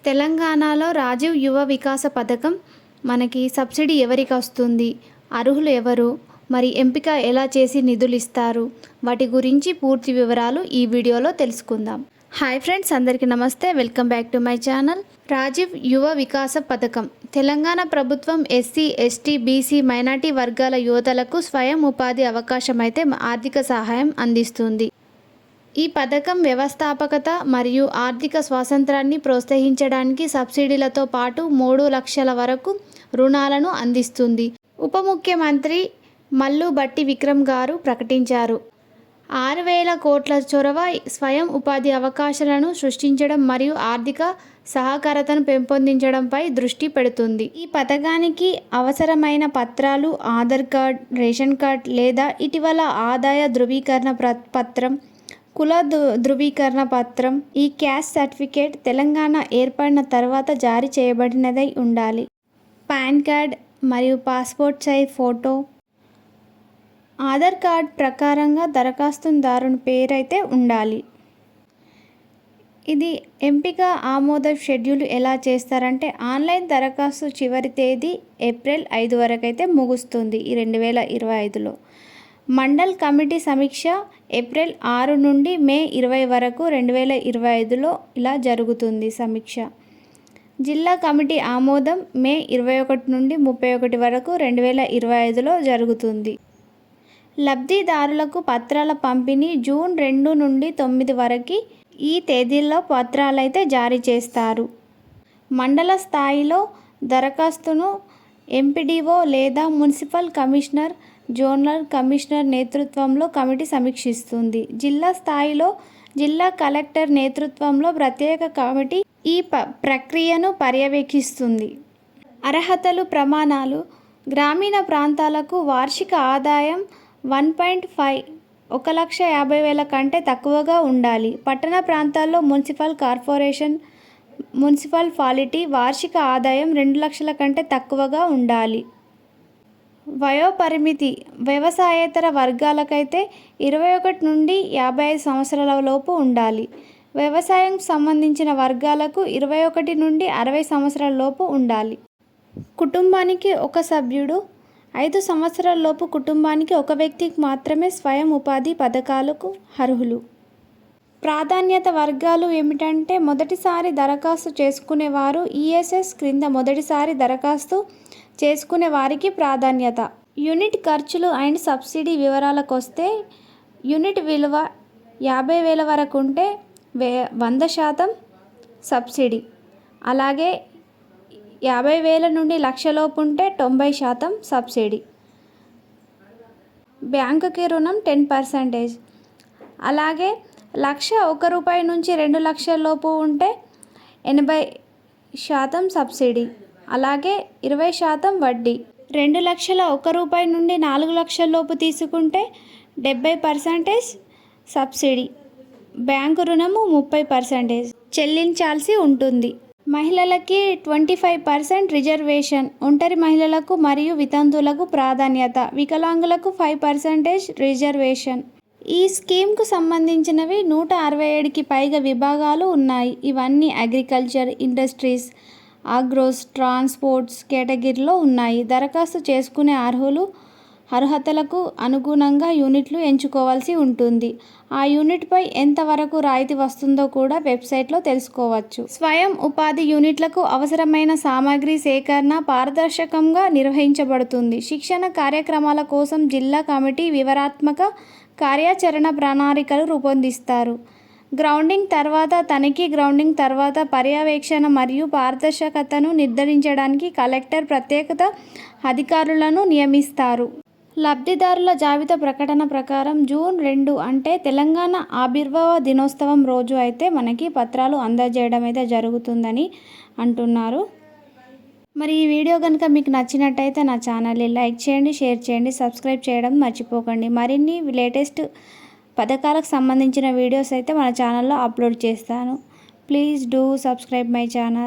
తెలంగాణలో రాజీవ్ యువ వికాస పథకం మనకి సబ్సిడీ ఎవరికి వస్తుంది, అర్హులు ఎవరు, మరి ఎంపిక ఎలా చేసి నిధులు ఇస్తారు, వాటి గురించి పూర్తి వివరాలు ఈ వీడియోలో తెలుసుకుందాం. హాయ్ ఫ్రెండ్స్, అందరికీ నమస్తే. Welcome back to my channel. Rajiv Yuva Vikasa పథకం తెలంగాణ ప్రభుత్వం ఎస్సీ, ఎస్టీ, బీసీ, మైనార్టీ వర్గాల యువతలకు స్వయం ఉపాధి అవకాశం అయితే ఆర్థిక సహాయం అందిస్తుంది. ఈ పథకం వ్యవస్థాపకత మరియు ఆర్థిక స్వాతంత్రాన్ని ప్రోత్సహించడానికి సబ్సిడీలతో పాటు 3 లక్షల వరకు రుణాలను అందిస్తుంది. ఉప ముఖ్యమంత్రి మల్లు భట్టి విక్రమ్ గారు ప్రకటించారు. 6,000 కోట్ల చొరవ స్వయం ఉపాధి అవకాశాలను సృష్టించడం మరియు ఆర్థిక సహకారతను పెంపొందించడంపై దృష్టి పెడుతుంది. ఈ పథకానికి అవసరమైన పత్రాలు ఆధార్ కార్డ్, రేషన్ కార్డ్ లేదా ఇటీవల ఆదాయ ధృవీకరణ పత్రం, కుల ధృవీకరణ పత్రం, ఈ క్యాస్ట్ సర్టిఫికేట్ తెలంగాణ ఏర్పడిన తర్వాత జారీ చేయబడినదై ఉండాలి. పాన్ కార్డ్ మరియు passport size photo. Aadhaar card ప్రకారంగా దరఖాస్తుదారుని పేరైతే ఉండాలి. ఇది ఎంపిక ఆమోద షెడ్యూల్ ఎలా చేస్తారంటే, ఆన్లైన్ దరఖాస్తు చివరి తేదీ ఏప్రిల్ 5 వరకు అయితే ముగుస్తుంది ఈ 2025లో. మండల్ కమిటీ సమీక్ష ఏప్రిల్ 6 నుండి మే 20 వరకు 2025లో ఇలా జరుగుతుంది సమీక్ష. జిల్లా కమిటీ ఆమోదం మే 21 నుండి 31 వరకు 2025లో జరుగుతుంది. లబ్ధిదారులకు పత్రాల పంపిణీ జూన్ 2 నుండి 9 వరకు ఈ తేదీల్లో పత్రాలైతే జారీ చేస్తారు. మండల స్థాయిలో దరఖాస్తును ఎంపీడీఓ లేదా మున్సిపల్ కమిషనర్, జోనల్ కమిషనర్ నేతృత్వంలో కమిటీ సమీక్షిస్తుంది. జిల్లా స్థాయిలో జిల్లా కలెక్టర్ నేతృత్వంలో ప్రత్యేక కమిటీ ఈ ప్రక్రియను పర్యవేక్షిస్తుంది. అర్హతలు, ప్రమాణాలు. గ్రామీణ ప్రాంతాలకు వార్షిక ఆదాయం 1.5 1,50,000 కంటే తక్కువగా ఉండాలి. పట్టణ ప్రాంతాల్లో మున్సిపల్ కార్పొరేషన్, మున్సిపాలిటీ వార్షిక ఆదాయం 2 లక్షల కంటే తక్కువగా ఉండాలి. వయోపరిమితి. వ్యవసాయేతర వర్గాలకైతే 21 నుండి 55 సంవత్సరాల లోపు ఉండాలి. వ్యవసాయం సంబంధించిన వర్గాలకు 21 నుండి 60 సంవత్సరాల లోపు ఉండాలి. కుటుంబానికి ఒక సభ్యుడు. 5 సంవత్సరాల లోపు కుటుంబానికి ఒక వ్యక్తికి మాత్రమే స్వయం ఉపాధి పథకాలకు అర్హులు. ప్రాధాన్యత వర్గాలు ఏమిటంటే, మొదటిసారి దరఖాస్తు చేసుకునేవారు, ఈఎస్ఎస్ క్రింద మొదటిసారి దరఖాస్తు చేసుకునే వారికి ప్రాధాన్యత. యూనిట్ ఖర్చులు అండ్ సబ్సిడీ వివరాలకు వస్తే, యూనిట్ విలువ 50,000 వరకు ఉంటే 100% సబ్సిడీ. అలాగే 50,000 నుండి 1,00,000 లోపు ఉంటే 90% సబ్సిడీ. బ్యాంకుకి రుణం 10%. అలాగే 1,00,000 రూపాయి నుంచి 2 లక్షల లోపు ఉంటే 80% సబ్సిడీ. అలాగే 20% వడ్డీ. 2,00,000 రూపాయి నుండి 4 లక్షల లోపు తీసుకుంటే 70% సబ్సిడీ. బ్యాంకు రుణము 30% చెల్లించాల్సి ఉంటుంది. మహిళలకి 25% రిజర్వేషన్. ఒంటరి మహిళలకు మరియు వితంతువులకు ప్రాధాన్యత. వికలాంగులకు 5% రిజర్వేషన్. ఈ స్కీమ్కు సంబంధించినవి 167కి పైగా విభాగాలు ఉన్నాయి. ఇవన్నీ అగ్రికల్చర్, ఇండస్ట్రీస్, ఆగ్రోస్, ట్రాన్స్పోర్ట్స్ కేటగిరీలో ఉన్నాయి. దరఖాస్తు చేసుకునే అర్హతలకు అనుగుణంగా యూనిట్లు ఎంచుకోవాల్సి ఉంటుంది. ఆ యూనిట్పై ఎంతవరకు రాయితీ వస్తుందో కూడా వెబ్సైట్లో తెలుసుకోవచ్చు. స్వయం ఉపాధి యూనిట్లకు అవసరమైన సామాగ్రి సేకరణ పారదర్శకంగా నిర్వహించబడుతుంది. శిక్షణ కార్యక్రమాల కోసం జిల్లా కమిటీ వివరాత్మక కార్యాచరణ ప్రణాళికలు రూపొందిస్తారు. గ్రౌండింగ్ తర్వాత తనిఖీ. గ్రౌండింగ్ తర్వాత పర్యవేక్షణ మరియు పారదర్శకతను నిర్ధారించడానికి కలెక్టర్ ప్రత్యేక అధికారులను నియమిస్తారు. లబ్ధిదారుల జాబితా ప్రకటన ప్రకారం జూన్ 2 అంటే తెలంగాణ ఆవిర్భావ దినోత్సవం రోజు అయితే మనకి పత్రాలు అందజేయడం అయితే జరుగుతుందని అంటున్నారు. మరి ఈ వీడియో కనుక మీకు నచ్చినట్టయితే నా ఛానల్ని లైక్ చేయండి, షేర్ చేయండి, సబ్స్క్రైబ్ చేయడం మర్చిపోకండి. మరిన్ని లేటెస్ట్ పథకాలకు సంబంధించిన వీడియోస్ అయితే మన ఛానల్లో అప్లోడ్ చేస్తాను. Please do subscribe my channel.